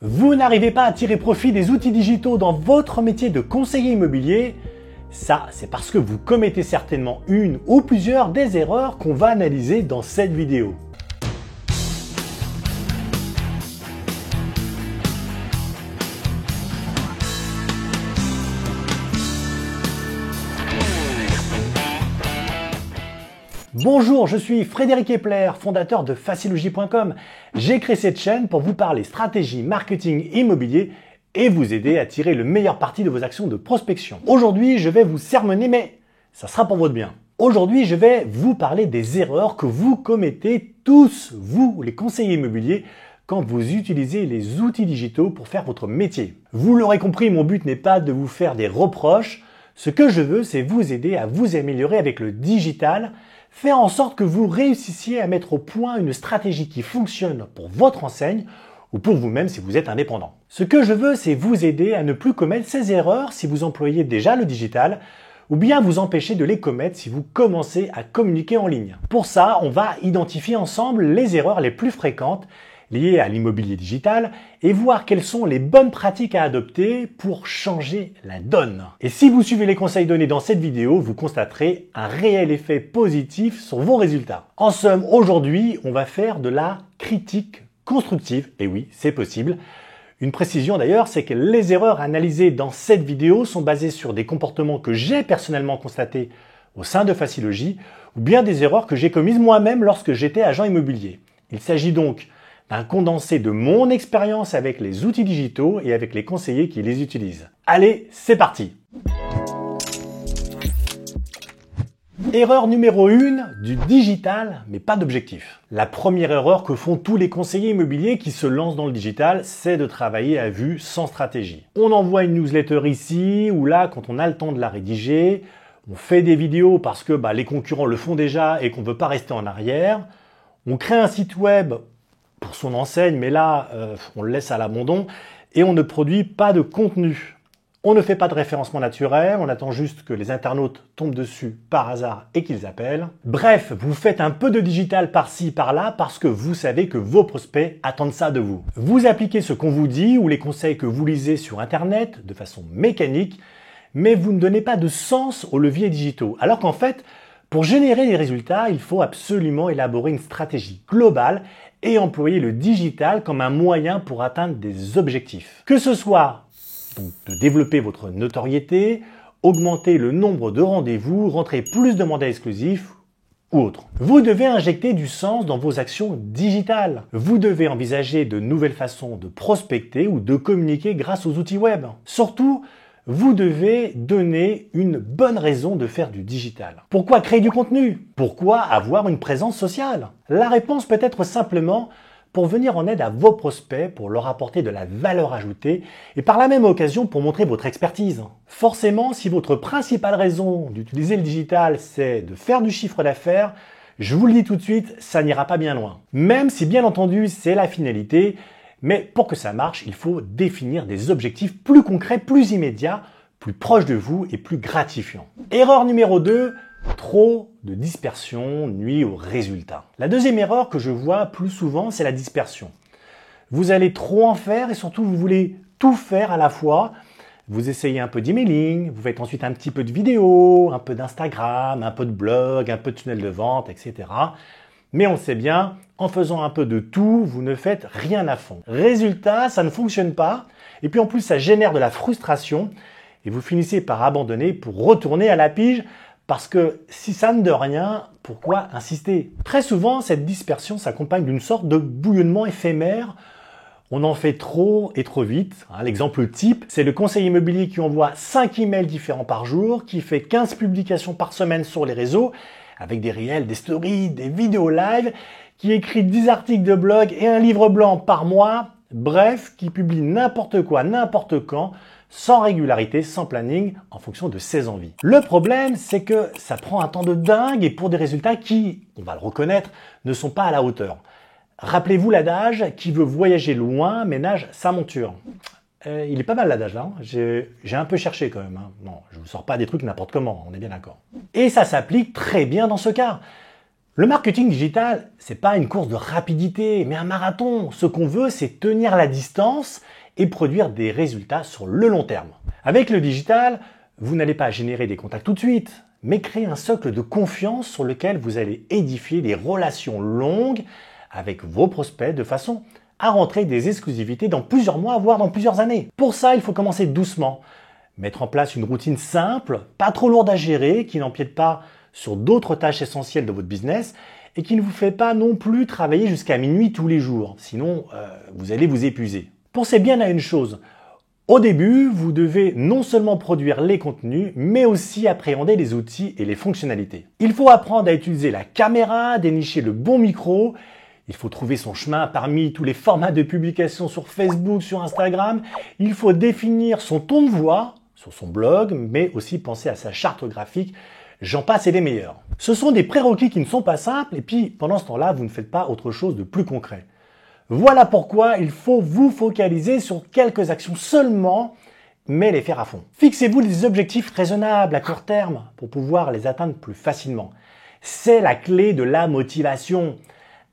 Vous n'arrivez pas à tirer profit des outils digitaux dans votre métier de conseiller immobilier? Ça, c'est parce que vous commettez certainement une ou plusieurs des erreurs qu'on va analyser dans cette vidéo. Bonjour, je suis Frédéric Epler, fondateur de Facilogie.com. J'ai créé cette chaîne pour vous parler stratégie, marketing immobilier et vous aider à tirer le meilleur parti de vos actions de prospection. Aujourd'hui, je vais vous sermonner, mais ça sera pour votre bien. Aujourd'hui, je vais vous parler des erreurs que vous commettez tous, vous, les conseillers immobiliers, quand vous utilisez les outils digitaux pour faire votre métier. Vous l'aurez compris, mon but n'est pas de vous faire des reproches. Ce que je veux, c'est vous aider à vous améliorer avec le digital, faire en sorte que vous réussissiez à mettre au point une stratégie qui fonctionne pour votre enseigne ou pour vous-même si vous êtes indépendant. Ce que je veux, c'est vous aider à ne plus commettre ces erreurs si vous employez déjà le digital ou bien vous empêcher de les commettre si vous commencez à communiquer en ligne. Pour ça, on va identifier ensemble les erreurs les plus fréquentes liées à l'immobilier digital et voir quelles sont les bonnes pratiques à adopter pour changer la donne. Et si vous suivez les conseils donnés dans cette vidéo, vous constaterez un réel effet positif sur vos résultats. En somme, aujourd'hui, on va faire de la critique constructive. Et oui, c'est possible. Une précision d'ailleurs, c'est que les erreurs analysées dans cette vidéo sont basées sur des comportements que j'ai personnellement constatés au sein de Facilogie ou bien des erreurs que j'ai commises moi-même lorsque j'étais agent immobilier. Il s'agit donc d'un condensé de mon expérience avec les outils digitaux et avec les conseillers qui les utilisent. Allez, c'est parti! Erreur numéro 1 du digital, mais pas d'objectif. La première erreur que font tous les conseillers immobiliers qui se lancent dans le digital, c'est de travailler à vue sans stratégie. On envoie une newsletter ici ou là quand on a le temps de la rédiger. On fait des vidéos parce que les concurrents le font déjà et qu'on ne veut pas rester en arrière. On crée un site web pour son enseigne, mais là, on le laisse à l'abandon et on ne produit pas de contenu. On ne fait pas de référencement naturel, on attend juste que les internautes tombent dessus par hasard et qu'ils appellent. Bref, vous faites un peu de digital par-ci, par-là parce que vous savez que vos prospects attendent ça de vous. Vous appliquez ce qu'on vous dit ou les conseils que vous lisez sur Internet de façon mécanique, mais vous ne donnez pas de sens aux leviers digitaux. Alors qu'en fait, pour générer des résultats, il faut absolument élaborer une stratégie globale et employer le digital comme un moyen pour atteindre des objectifs. Que ce soit donc, de développer votre notoriété, augmenter le nombre de rendez-vous, rentrer plus de mandats exclusifs ou autre. Vous devez injecter du sens dans vos actions digitales. Vous devez envisager de nouvelles façons de prospecter ou de communiquer grâce aux outils web. Surtout, vous devez donner une bonne raison de faire du digital. Pourquoi créer du contenu? Pourquoi avoir une présence sociale? La réponse peut être simplement pour venir en aide à vos prospects, pour leur apporter de la valeur ajoutée et par la même occasion pour montrer votre expertise. Forcément, si votre principale raison d'utiliser le digital, c'est de faire du chiffre d'affaires, je vous le dis tout de suite, ça n'ira pas bien loin. Même si bien entendu, c'est la finalité, mais pour que ça marche, il faut définir des objectifs plus concrets, plus immédiats, plus proches de vous et plus gratifiants. Erreur numéro 2, trop de dispersion nuit aux résultats. La deuxième erreur que je vois plus souvent, c'est la dispersion. Vous allez trop en faire et surtout vous voulez tout faire à la fois. Vous essayez un peu d'emailing, vous faites ensuite un petit peu de vidéo, un peu d'Instagram, un peu de blog, un peu de tunnel de vente, etc. Mais on sait bien, en faisant un peu de tout, vous ne faites rien à fond. Résultat, ça ne fonctionne pas. Et puis en plus, ça génère de la frustration. Et vous finissez par abandonner pour retourner à la pige. Parce que si ça ne donne rien, pourquoi insister? Très souvent, cette dispersion s'accompagne d'une sorte de bouillonnement éphémère. On en fait trop et trop vite. L'exemple type, c'est le conseiller immobilier qui envoie 5 emails différents par jour, qui fait 15 publications par semaine sur les réseaux, avec des réels, des stories, des vidéos live, qui écrit 10 articles de blog et un livre blanc par mois, bref, qui publie n'importe quoi, n'importe quand, sans régularité, sans planning, en fonction de ses envies. Le problème, c'est que ça prend un temps de dingue et pour des résultats qui, on va le reconnaître, ne sont pas à la hauteur. Rappelez-vous l'adage « qui veut voyager loin ménage sa monture ». Il est pas mal l'adage là, j'ai un peu cherché quand même. Non, je vous sors pas des trucs n'importe comment, on est bien d'accord. Et ça s'applique très bien dans ce cas. Le marketing digital, c'est pas une course de rapidité, mais un marathon. Ce qu'on veut, c'est tenir la distance et produire des résultats sur le long terme. Avec le digital, vous n'allez pas générer des contacts tout de suite, mais créer un socle de confiance sur lequel vous allez édifier des relations longues avec vos prospects de façon à rentrer des exclusivités dans plusieurs mois, voire dans plusieurs années. Pour ça, il faut commencer doucement. Mettre en place une routine simple, pas trop lourde à gérer, qui n'empiète pas sur d'autres tâches essentielles de votre business et qui ne vous fait pas non plus travailler jusqu'à minuit tous les jours. Sinon, vous allez vous épuiser. Pensez bien à une chose. Au début, vous devez non seulement produire les contenus, mais aussi appréhender les outils et les fonctionnalités. Il faut apprendre à utiliser la caméra, dénicher le bon micro. Il faut trouver son chemin parmi tous les formats de publication sur Facebook, sur Instagram. Il faut définir son ton de voix sur son blog, mais aussi penser à sa charte graphique. J'en passe et des meilleurs. Ce sont des prérequis qui ne sont pas simples et puis pendant ce temps-là, vous ne faites pas autre chose de plus concret. Voilà pourquoi il faut vous focaliser sur quelques actions seulement, mais les faire à fond. Fixez-vous des objectifs raisonnables à court terme pour pouvoir les atteindre plus facilement. C'est la clé de la motivation.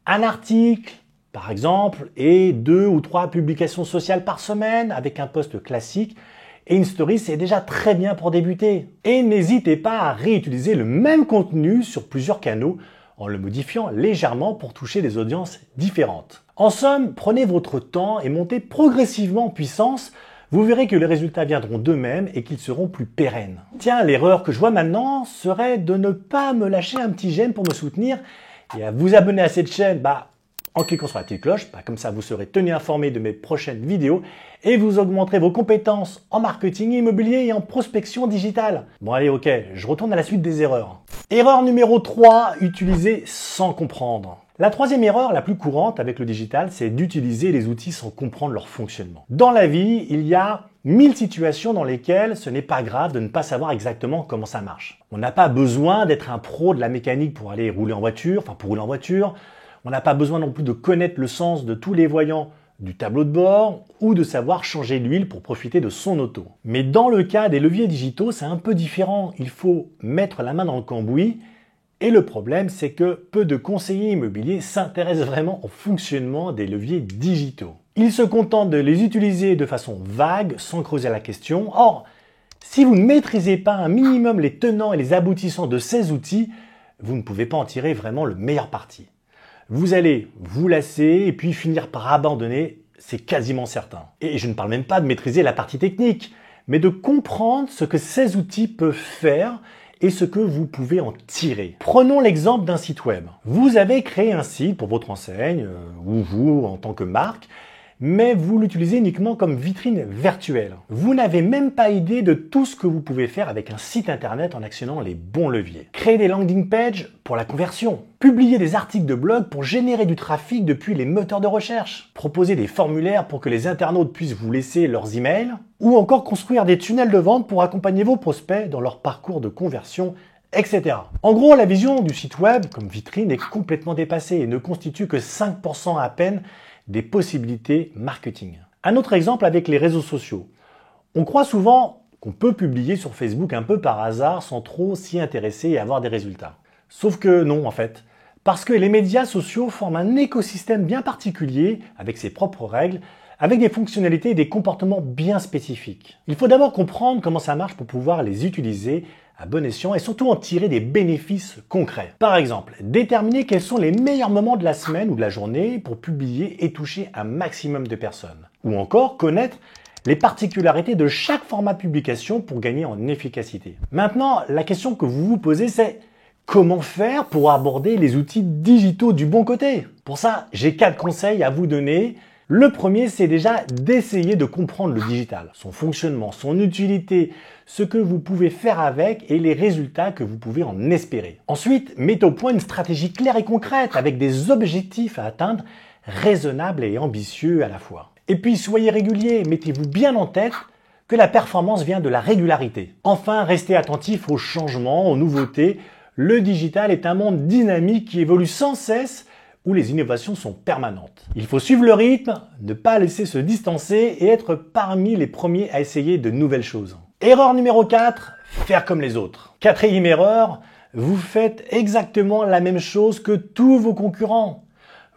Un article, par exemple, et 2 ou 3 publications sociales par semaine avec un post classique et une story, c'est déjà très bien pour débuter. Et n'hésitez pas à réutiliser le même contenu sur plusieurs canaux en le modifiant légèrement pour toucher des audiences différentes. En somme, prenez votre temps et montez progressivement en puissance. Vous verrez que les résultats viendront d'eux-mêmes et qu'ils seront plus pérennes. Tiens, l'erreur que je vois maintenant serait de ne pas me lâcher un petit j'aime pour me soutenir et à vous abonner à cette chaîne en cliquant sur la petite cloche. Comme ça, vous serez tenu informé de mes prochaines vidéos et vous augmenterez vos compétences en marketing immobilier et en prospection digitale. Bon allez, ok, je retourne à la suite des erreurs. Erreur numéro 3, utiliser sans comprendre. La troisième erreur la plus courante avec le digital, c'est d'utiliser les outils sans comprendre leur fonctionnement. Dans la vie, il y a 1000 situations dans lesquelles ce n'est pas grave de ne pas savoir exactement comment ça marche. On n'a pas besoin d'être un pro de la mécanique pour aller rouler en voiture, pour rouler en voiture. On n'a pas besoin non plus de connaître le sens de tous les voyants du tableau de bord ou de savoir changer l'huile pour profiter de son auto. Mais dans le cas des leviers digitaux, c'est un peu différent. Il faut mettre la main dans le cambouis. Et le problème, c'est que peu de conseillers immobiliers s'intéressent vraiment au fonctionnement des leviers digitaux. Ils se contentent de les utiliser de façon vague, sans creuser la question. Or, si vous ne maîtrisez pas un minimum les tenants et les aboutissants de ces outils, vous ne pouvez pas en tirer vraiment le meilleur parti. Vous allez vous lasser et puis finir par abandonner, c'est quasiment certain. Et je ne parle même pas de maîtriser la partie technique, mais de comprendre ce que ces outils peuvent faire et ce que vous pouvez en tirer. Prenons l'exemple d'un site web. Vous avez créé un site pour votre enseigne, ou vous en tant que marque, mais vous l'utilisez uniquement comme vitrine virtuelle. Vous n'avez même pas idée de tout ce que vous pouvez faire avec un site internet en actionnant les bons leviers. Créer des landing pages pour la conversion. Publier des articles de blog pour générer du trafic depuis les moteurs de recherche. Proposer des formulaires pour que les internautes puissent vous laisser leurs emails. Ou encore construire des tunnels de vente pour accompagner vos prospects dans leur parcours de conversion, etc. En gros, la vision du site web comme vitrine est complètement dépassée et ne constitue que 5% à peine des possibilités marketing. Un autre exemple avec les réseaux sociaux. On croit souvent qu'on peut publier sur Facebook un peu par hasard sans trop s'y intéresser et avoir des résultats. Sauf que non en fait. Parce que les médias sociaux forment un écosystème bien particulier avec ses propres règles, avec des fonctionnalités et des comportements bien spécifiques. Il faut d'abord comprendre comment ça marche pour pouvoir les utiliser à bon escient et surtout en tirer des bénéfices concrets. Par exemple, déterminer quels sont les meilleurs moments de la semaine ou de la journée pour publier et toucher un maximum de personnes. Ou encore connaître les particularités de chaque format de publication pour gagner en efficacité. Maintenant, la question que vous vous posez, c'est comment faire pour aborder les outils digitaux du bon côté? Pour ça, j'ai 4 conseils à vous donner. Le premier, c'est déjà d'essayer de comprendre le digital, son fonctionnement, son utilité, ce que vous pouvez faire avec et les résultats que vous pouvez en espérer. Ensuite, mettez au point une stratégie claire et concrète avec des objectifs à atteindre, raisonnables et ambitieux à la fois. Et puis, soyez régulier, mettez-vous bien en tête que la performance vient de la régularité. Enfin, restez attentif aux changements, aux nouveautés. Le digital est un monde dynamique qui évolue sans cesse, où les innovations sont permanentes. Il faut suivre le rythme, ne pas laisser se distancer et être parmi les premiers à essayer de nouvelles choses. Erreur numéro 4, faire comme les autres. Quatrième erreur, vous faites exactement la même chose que tous vos concurrents.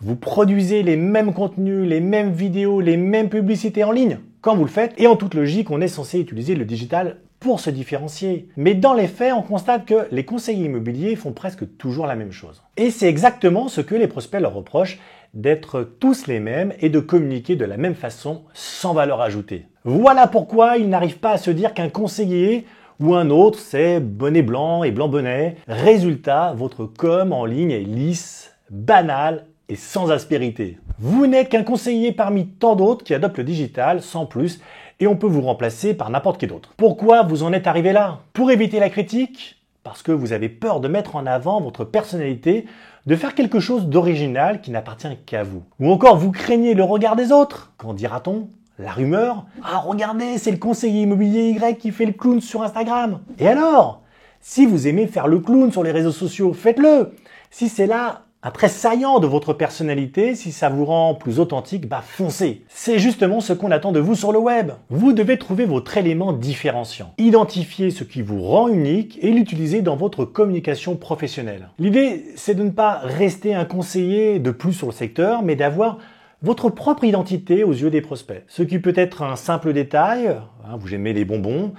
Vous produisez les mêmes contenus, les mêmes vidéos, les mêmes publicités en ligne quand vous le faites. Et en toute logique, on est censé utiliser le digital pour se différencier. Mais dans les faits, on constate que les conseillers immobiliers font presque toujours la même chose. Et c'est exactement ce que les prospects leur reprochent, d'être tous les mêmes et de communiquer de la même façon sans valeur ajoutée. Voilà pourquoi ils n'arrivent pas à se dire qu'un conseiller ou un autre, c'est bonnet blanc et blanc bonnet. Résultat, votre com en ligne est lisse, banale et sans aspérité. Vous n'êtes qu'un conseiller parmi tant d'autres qui adoptent le digital sans plus et on peut vous remplacer par n'importe qui d'autre. Pourquoi vous en êtes arrivé là? Pour éviter la critique? Parce que vous avez peur de mettre en avant votre personnalité, de faire quelque chose d'original qui n'appartient qu'à vous. Ou encore vous craignez le regard des autres? Qu'en dira-t-on? La rumeur? Ah regardez, c'est le conseiller immobilier Y qui fait le clown sur Instagram. Et alors? Si vous aimez faire le clown sur les réseaux sociaux, faites-le. Si c'est là un trait saillant de votre personnalité, si ça vous rend plus authentique, bah foncez. C'est justement ce qu'on attend de vous sur le web. Vous devez trouver votre élément différenciant. Identifier ce qui vous rend unique et l'utiliser dans votre communication professionnelle. L'idée, c'est de ne pas rester un conseiller de plus sur le secteur, mais d'avoir votre propre identité aux yeux des prospects. Ce qui peut être un simple détail, vous aimez les bonbons,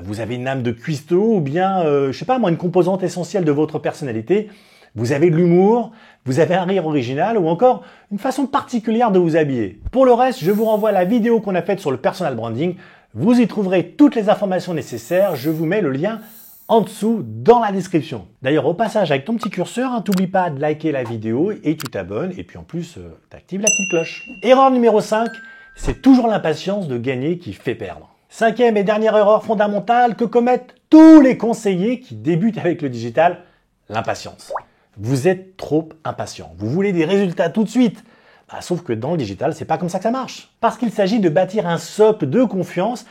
vous avez une âme de cuistot ou bien, je sais pas moi, une composante essentielle de votre personnalité. Vous avez de l'humour, vous avez un rire original ou encore une façon particulière de vous habiller. Pour le reste, je vous renvoie à la vidéo qu'on a faite sur le personal branding. Vous y trouverez toutes les informations nécessaires. Je vous mets le lien en dessous dans la description. D'ailleurs, au passage, avec ton petit curseur, t'oublie pas de liker la vidéo et tu t'abonnes. Et puis en plus, t'actives la petite cloche. Erreur numéro 5, c'est toujours l'impatience de gagner qui fait perdre. Cinquième et dernière erreur fondamentale que commettent tous les conseillers qui débutent avec le digital, l'impatience. Vous êtes trop impatient. Vous voulez des résultats tout de suite. Sauf que dans le digital, c'est pas comme ça que ça marche. Parce qu'il s'agit de bâtir un socle de confiance,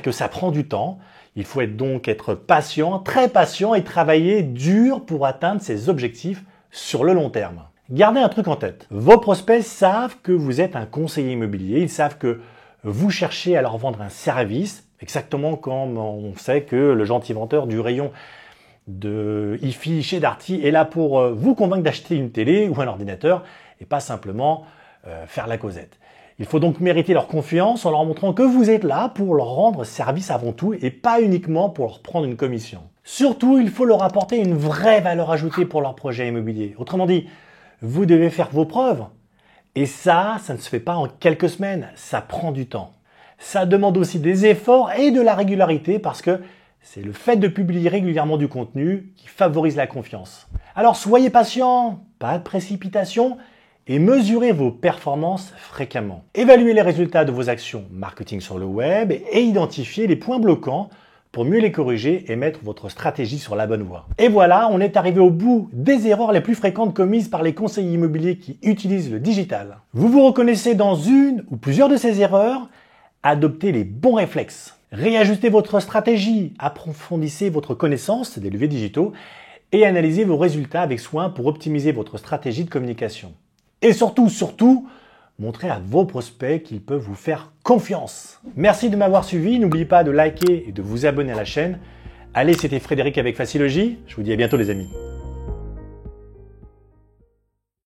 que ça prend du temps. Il faut donc être patient, très patient et travailler dur pour atteindre ses objectifs sur le long terme. Gardez un truc en tête. Vos prospects savent que vous êtes un conseiller immobilier. Ils savent que vous cherchez à leur vendre un service, exactement comme on sait que le gentil vendeur du rayon de hi-fi chez Darty est là pour vous convaincre d'acheter une télé ou un ordinateur et pas simplement faire la causette. Il faut donc mériter leur confiance en leur montrant que vous êtes là pour leur rendre service avant tout et pas uniquement pour leur prendre une commission. Surtout, il faut leur apporter une vraie valeur ajoutée pour leur projet immobilier. Autrement dit, vous devez faire vos preuves. Et ça ne se fait pas en quelques semaines, ça prend du temps. Ça demande aussi des efforts et de la régularité parce que c'est le fait de publier régulièrement du contenu qui favorise la confiance. Alors soyez patient, pas de précipitation et mesurez vos performances fréquemment. Évaluez les résultats de vos actions marketing sur le web et identifiez les points bloquants pour mieux les corriger et mettre votre stratégie sur la bonne voie. Et voilà, on est arrivé au bout des erreurs les plus fréquentes commises par les conseillers immobiliers qui utilisent le digital. Vous vous reconnaissez dans une ou plusieurs de ces erreurs? Adoptez les bons réflexes. Réajustez votre stratégie, approfondissez votre connaissance des leviers digitaux et analysez vos résultats avec soin pour optimiser votre stratégie de communication. Et surtout, montrez à vos prospects qu'ils peuvent vous faire confiance. Merci de m'avoir suivi, n'oubliez pas de liker et de vous abonner à la chaîne. Allez, c'était Frédéric avec Facilogy, je vous dis à bientôt les amis.